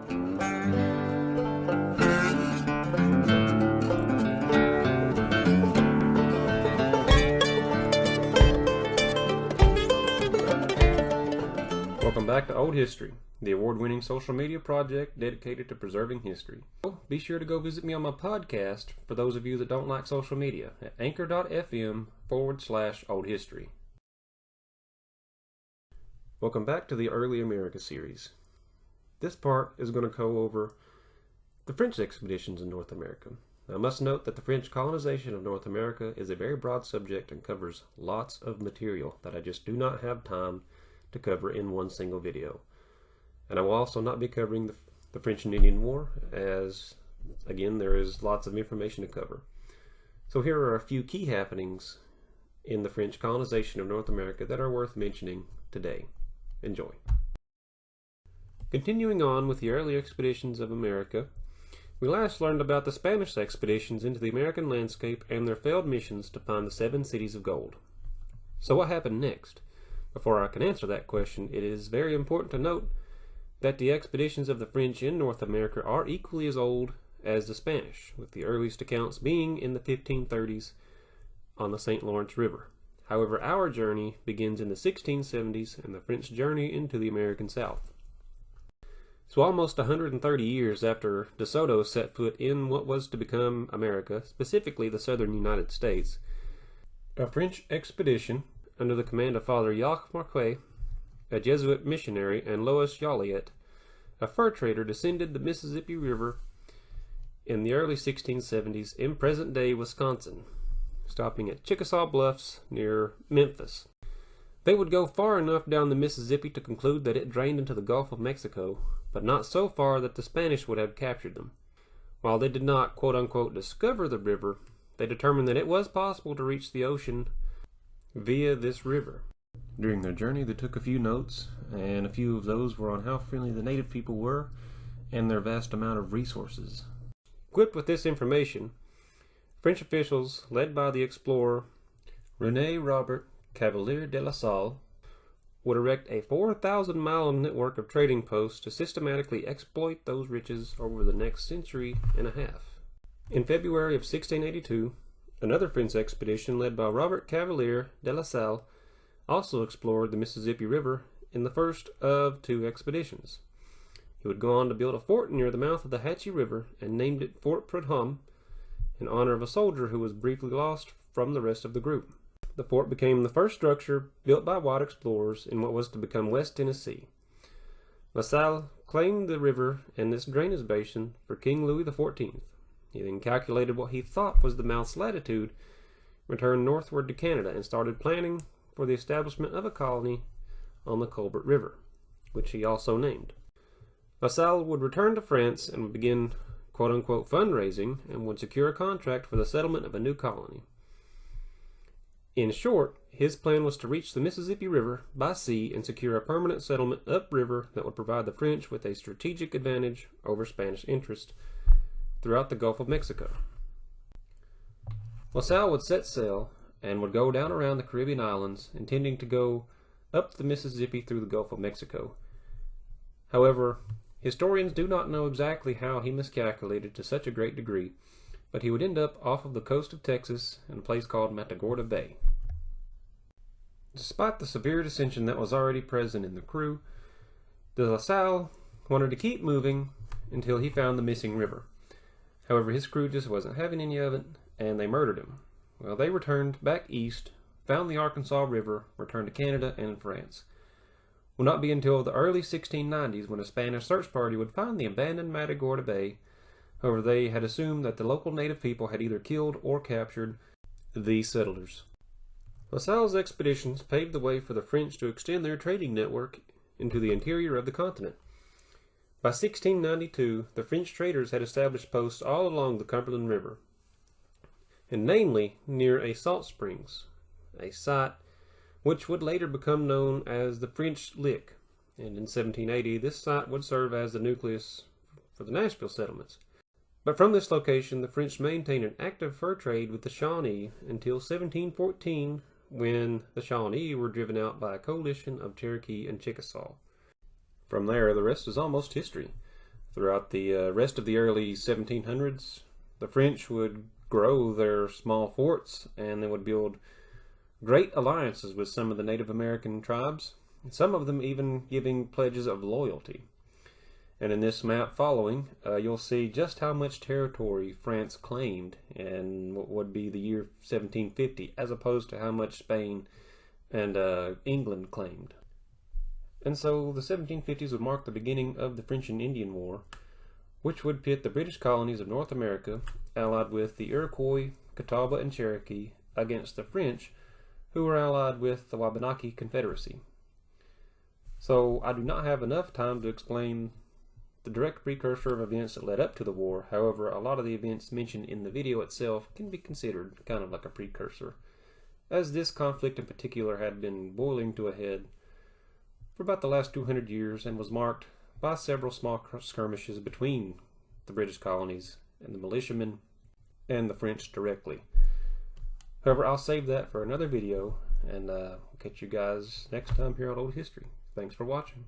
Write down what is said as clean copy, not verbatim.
Welcome back to Old History, the award-winning social media project dedicated to preserving history. Be sure to go visit me on my podcast for those of you that don't like social media at anchor.fm/oldhistory. Welcome back to the Early America series. This part is going to go over the French expeditions in North America. Now, I must note that the French colonization of North America is a very broad subject and covers lots of material that I just do not have time to cover in one single video. And I will also not be covering the French and Indian War, as again there is lots of information to cover. So here are a few key happenings in the French colonization of North America that are worth mentioning today. Enjoy. Continuing on with the early expeditions of America, we last learned about the Spanish expeditions into the American landscape and their failed missions to find the 7 cities of gold. So what happened next? Before I can answer that question, it is very important to note that the expeditions of the French in North America are equally as old as the Spanish, with the earliest accounts being in the 1530s on the St. Lawrence River. However, our journey begins in the 1670s and the French journey into the American South. So almost 130 years after De Soto set foot in what was to become America, specifically the southern United States, a French expedition under the command of Father Jacques Marquet, a Jesuit missionary, and Louis Joliet, a fur trader, descended the Mississippi River in the early 1670s in present-day Wisconsin, stopping at Chickasaw Bluffs near Memphis. They would go far enough down the Mississippi to conclude that it drained into the Gulf of Mexico, but not so far that the Spanish would have captured them. While they did not quote-unquote discover the river, they determined that it was possible to reach the ocean via this river. During their journey, they took a few notes, and a few of those were on how friendly the native people were and their vast amount of resources. Equipped with this information, French officials, led by the explorer René Robert Cavelier de la Salle, would erect a 4,000-mile network of trading posts to systematically exploit those riches over the next century and a half. In February of 1682, another French expedition led by Robert Cavelier de la Salle also explored the Mississippi River in the first of 2 expeditions. He would go on to build a fort near the mouth of the Hatchie River and named it Fort Prudhomme in honor of a soldier who was briefly lost from the rest of the group. The fort became the first structure built by white explorers in what was to become West Tennessee. La Salle claimed the river and this drainage basin for King Louis XIV. He then calculated what he thought was the mouth's latitude, returned northward to Canada, and started planning for the establishment of a colony on the Colbert River, which he also named. La Salle would return to France and would begin quote-unquote fundraising and would secure a contract for the settlement of a new colony. In short, his plan was to reach the Mississippi River by sea and secure a permanent settlement upriver that would provide the French with a strategic advantage over Spanish interest throughout the Gulf of Mexico. La Salle would set sail and would go down around the Caribbean islands, intending to go up the Mississippi through the Gulf of Mexico. However, historians do not know exactly how he miscalculated to such a great degree, but he would end up off of the coast of Texas in a place called Matagorda Bay. Despite the severe dissension that was already present in the crew, de La Salle wanted to keep moving until he found the missing river. However, his crew just wasn't having any of it, and they murdered him. Well, they returned back east, found the Arkansas River, returned to Canada and France. It would not be until the early 1690s when a Spanish search party would find the abandoned Matagorda Bay. However, they had assumed that the local native people had either killed or captured these settlers. La Salle's expeditions paved the way for the French to extend their trading network into the interior of the continent. By 1692, the French traders had established posts all along the Cumberland River, and namely near a salt springs, a site which would later become known as the French Lick, and in 1780 this site would serve as the nucleus for the Nashville settlements. But from this location, the French maintained an active fur trade with the Shawnee until 1714, when the Shawnee were driven out by a coalition of Cherokee and Chickasaw. From there, the rest is almost history. Throughout the rest of the early 1700s, the French would grow their small forts, and they would build great alliances with some of the Native American tribes, some of them even giving pledges of loyalty. And in this map following, you'll see just how much territory France claimed in what would be the year 1750, as opposed to how much Spain and England claimed. And so the 1750s would mark the beginning of the French and Indian War, which would pit the British colonies of North America, allied with the Iroquois, Catawba, and Cherokee, against the French, who were allied with the Wabanaki Confederacy. So I do not have enough time to explain the direct precursor of events that led up to the war. However, a lot of the events mentioned in the video itself can be considered kind of like a precursor, as this conflict in particular had been boiling to a head for about the last 200 years and was marked by several small skirmishes between the British colonies and the militiamen and the French directly. However, I'll save that for another video, and we'll catch you guys next time here on Old History. Thanks for watching.